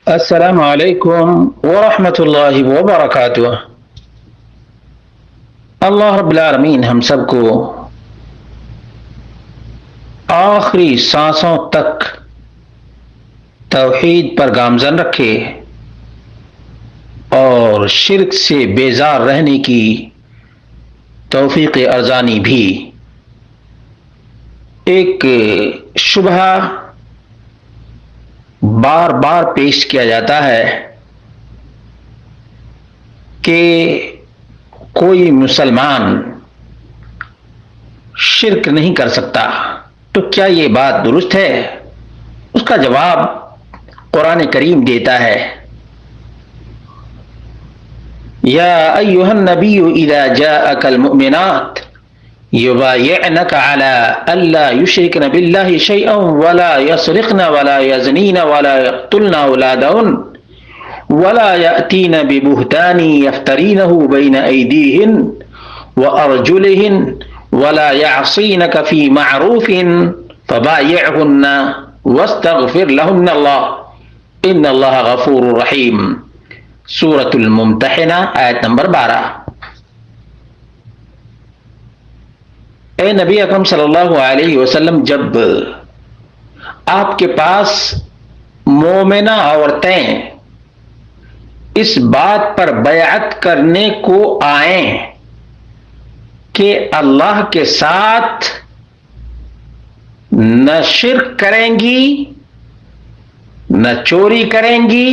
السلام علیکم ورحمۃ اللہ وبرکاتہ۔ اللہ رب العالمین ہم سب کو آخری سانسوں تک توحید پر گامزن رکھے اور شرک سے بیزار رہنے کی توفیق ارزانی بھی۔ ایک شبہ بار بار پیش کیا جاتا ہے کہ کوئی مسلمان شرک نہیں کر سکتا، تو کیا یہ بات درست ہے؟ اس کا جواب قرآن کریم دیتا ہے، یا ایھا النبی اذا جاءک المؤمنات یبایعنک علی الا یشرکن باللہ شیئا ولا یسرقن ولا یزنین ولا یقتلن اولادہن ولا یأتین ببہتان یفترینہ بین ایدیہن وارجلہن ولا یعصینک فی معروف فبایعہن واستغفر لہن اللہ ان اللہ غفور رحیم۔ سورۃ الممتحنہ آیت نمبر 12۔ اے نبی اکرم صلی اللہ علیہ وسلم، جب آپ کے پاس مومنہ عورتیں اس بات پر بیعت کرنے کو آئیں کہ اللہ کے ساتھ نہ شرک کریں گی، نہ چوری کریں گی،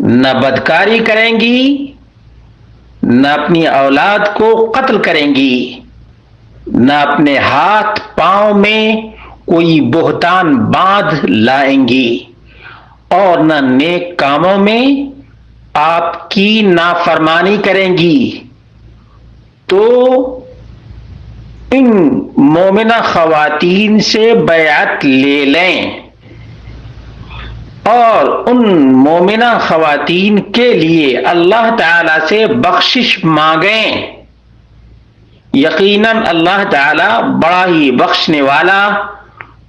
نہ بدکاری کریں گی، نہ اپنی اولاد کو قتل کریں گی، نہ اپنے ہاتھ پاؤں میں کوئی بہتان باندھ لائیں گی، اور نہ نیک کاموں میں آپ کی نافرمانی کریں گی، تو ان مومنہ خواتین سے بیعت لے لیں اور ان مومنہ خواتین کے لیے اللہ تعالی سے بخشش مانگیں۔ یقیناً اللہ تعالی بڑا ہی بخشنے والا،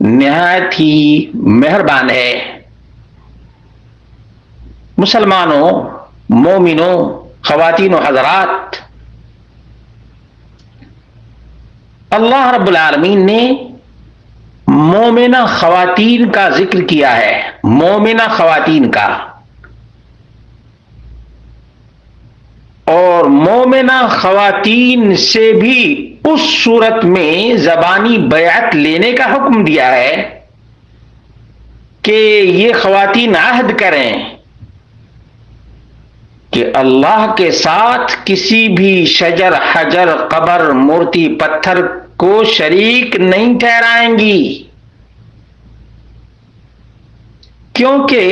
نہایت ہی مہربان ہے۔ مسلمانوں، مومنوں، خواتین و حضرات، اللہ رب العالمین نے مومنہ خواتین کا ذکر کیا ہے، مومنہ خواتین کا، اور مومنہ خواتین سے بھی اس صورت میں زبانی بیعت لینے کا حکم دیا ہے کہ یہ خواتین عہد کریں کہ اللہ کے ساتھ کسی بھی شجر، حجر، قبر، مورتی، پتھر کو شریک نہیں ٹھہرائیں گی، کیونکہ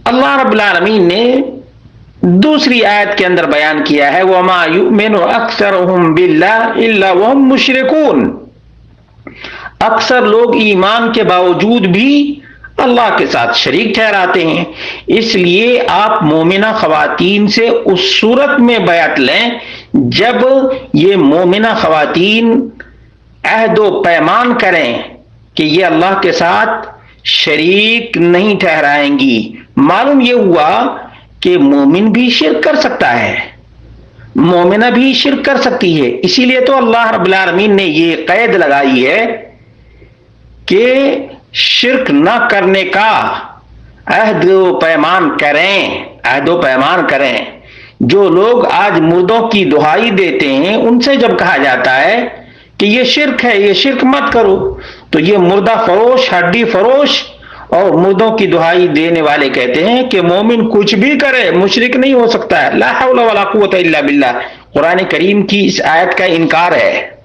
اللہ رب العالمین نے دوسری آیت کے اندر بیان کیا ہے، وَمَا يُؤْمِنُ أَكْثَرُهُمْ بِاللَّهِ إِلَّا وَهُمْ مُشْرِكُونَ۔ اکثر لوگ ایمان کے باوجود بھی اللہ کے ساتھ شریک ٹھہراتے ہیں، اس لیے آپ مومنہ خواتین سے اس صورت میں بیعت لیں جب یہ مومنہ خواتین عہد و پیمان کریں کہ یہ اللہ کے ساتھ شریک نہیں ٹھہرائیں گی۔ معلوم یہ ہوا کہ مومن بھی شرک کر سکتا ہے، مومنہ بھی شرک کر سکتی ہے، اسی لیے تو اللہ رب العالمین نے یہ قید لگائی ہے کہ شرک نہ کرنے کا عہد و پیمان کریں، عہد و پیمان کریں۔ جو لوگ آج مردوں کی دہائی دیتے ہیں، ان سے جب کہا جاتا ہے کہ یہ شرک ہے، یہ شرک مت کرو، تو یہ مردہ فروش، ہڈی فروش اور مردوں کی دہائی دینے والے کہتے ہیں کہ مومن کچھ بھی کرے مشرک نہیں ہو سکتا ہے۔ لا حول ولا قوت الا باللہ، قرآن کریم کی اس آیت کا انکار ہے۔